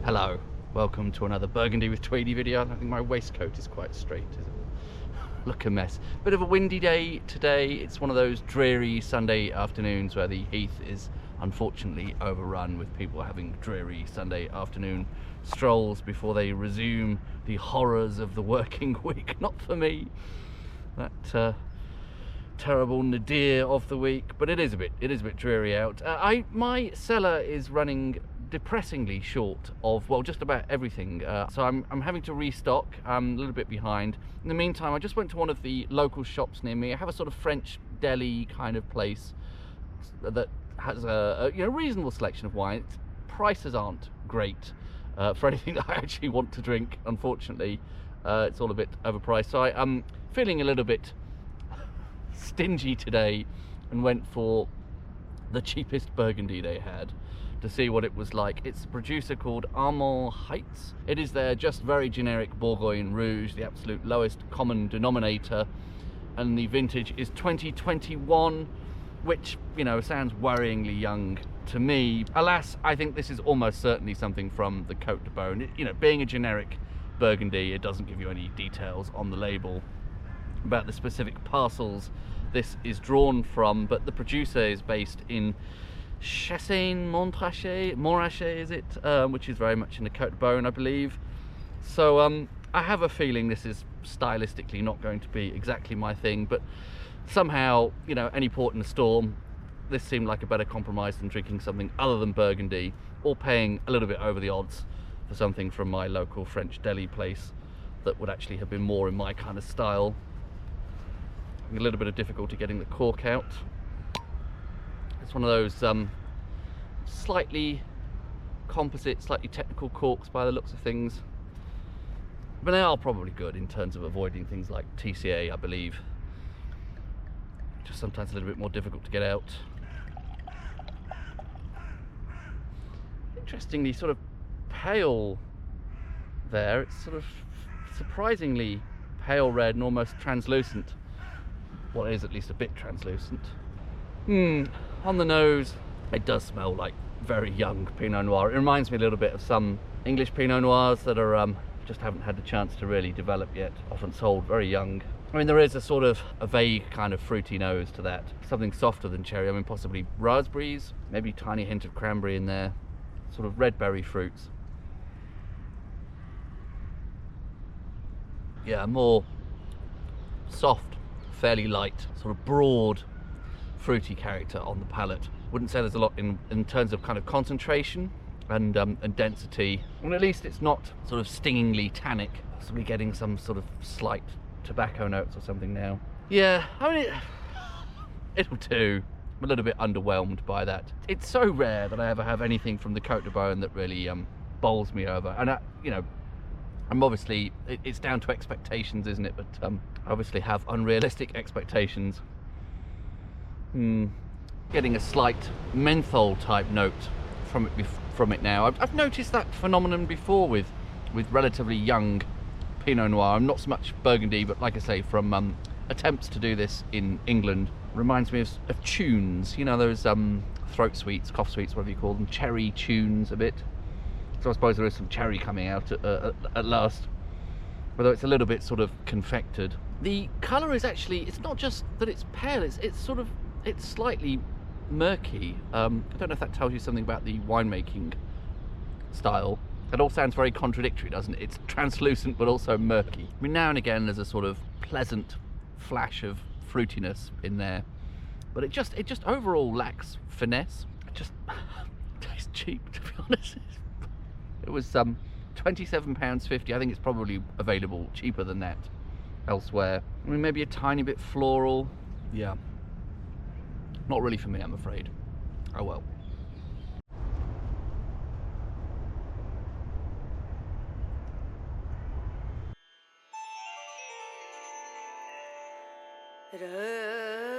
Hello, welcome to another Burgundy with Tweedy video. I don't think my waistcoat is quite straight, is it? Look a mess. Bit of a windy day today. It's one of those dreary Sunday afternoons where the heath is unfortunately overrun with people having dreary Sunday afternoon strolls before they resume the horrors of the working week. Not for me, that terrible nadir of the week, but it is a bit dreary out. My cellar is running depressingly short of, well, just about everything, so I'm having to restock. I'm a little bit behind. In the meantime, I just went to one of the local shops near me. I have a sort of French deli kind of place that has a reasonable selection of wine. Prices aren't great for anything that I actually want to drink, unfortunately. It's all a bit overpriced, so I'm feeling a little bit stingy today and went for the cheapest Burgundy they had to see what it was like. It's a producer called Armand Heitz. It is their just very generic Bourgogne Rouge, the absolute lowest common denominator, and the vintage is 2021, which, you know, sounds worryingly young to me. Alas, I think this is almost certainly something from the Côte de Beaune. You know, being a generic Burgundy, it doesn't give you any details on the label about the specific parcels this is drawn from, but the producer is based in Montrachet, is it? Which is very much in the Côte de Beaune, I believe. So I have a feeling this is stylistically not going to be exactly my thing, but somehow, you know, any port in a storm, this seemed like a better compromise than drinking something other than Burgundy, or paying a little bit over the odds for something from my local French deli place that would actually have been more in my kind of style. A little bit of difficulty getting the cork out. It's one of those slightly composite, slightly technical corks by the looks of things, but they are probably good in terms of avoiding things like TCA, I believe. Just sometimes a little bit more difficult to get out. Interestingly sort of pale there. It's sort of surprisingly pale red and almost translucent. Well, it is at least a bit translucent. On the nose, it does smell like very young Pinot Noir. It reminds me a little bit of some English Pinot Noirs that are just haven't had the chance to really develop yet, often sold very young. I mean, there is a sort of a vague kind of fruity nose to that, something softer than cherry. I mean, possibly raspberries, maybe a tiny hint of cranberry in there, sort of red berry fruits. Yeah, more soft, fairly light, sort of broad fruity character on the palate. Wouldn't say there's a lot in terms of kind of concentration and density, and at least it's not sort of stingingly tannic, possibly getting some sort of slight tobacco notes or something now. Yeah, I mean, it'll do. I'm a little bit underwhelmed by that. It's so rare that I ever have anything from the Côte de Beaune that really bowls me over, and you know, I'm obviously, it's down to expectations, isn't it? But I obviously have unrealistic expectations. Getting a slight menthol type note from it now. I've noticed that phenomenon before with relatively young Pinot Noir. I'm not so much Burgundy, but like I say, from attempts to do this in England. Reminds me of tunes, you know, those throat sweets, cough sweets, whatever you call them, cherry tunes a bit. So I suppose there is some cherry coming out at last, although it's a little bit sort of confected. The colour is actually, it's not just that it's pale, it's slightly murky. I don't know if that tells you something about the winemaking style. It all sounds very contradictory, doesn't it? It's translucent but also murky. I mean, now and again there's a sort of pleasant flash of fruitiness in there, but it just overall lacks finesse. It just tastes cheap, to be honest. It was £27.50. I think it's probably available cheaper than that elsewhere. I mean, maybe a tiny bit floral. Yeah, not really for me, I'm afraid. Oh well. Rouge.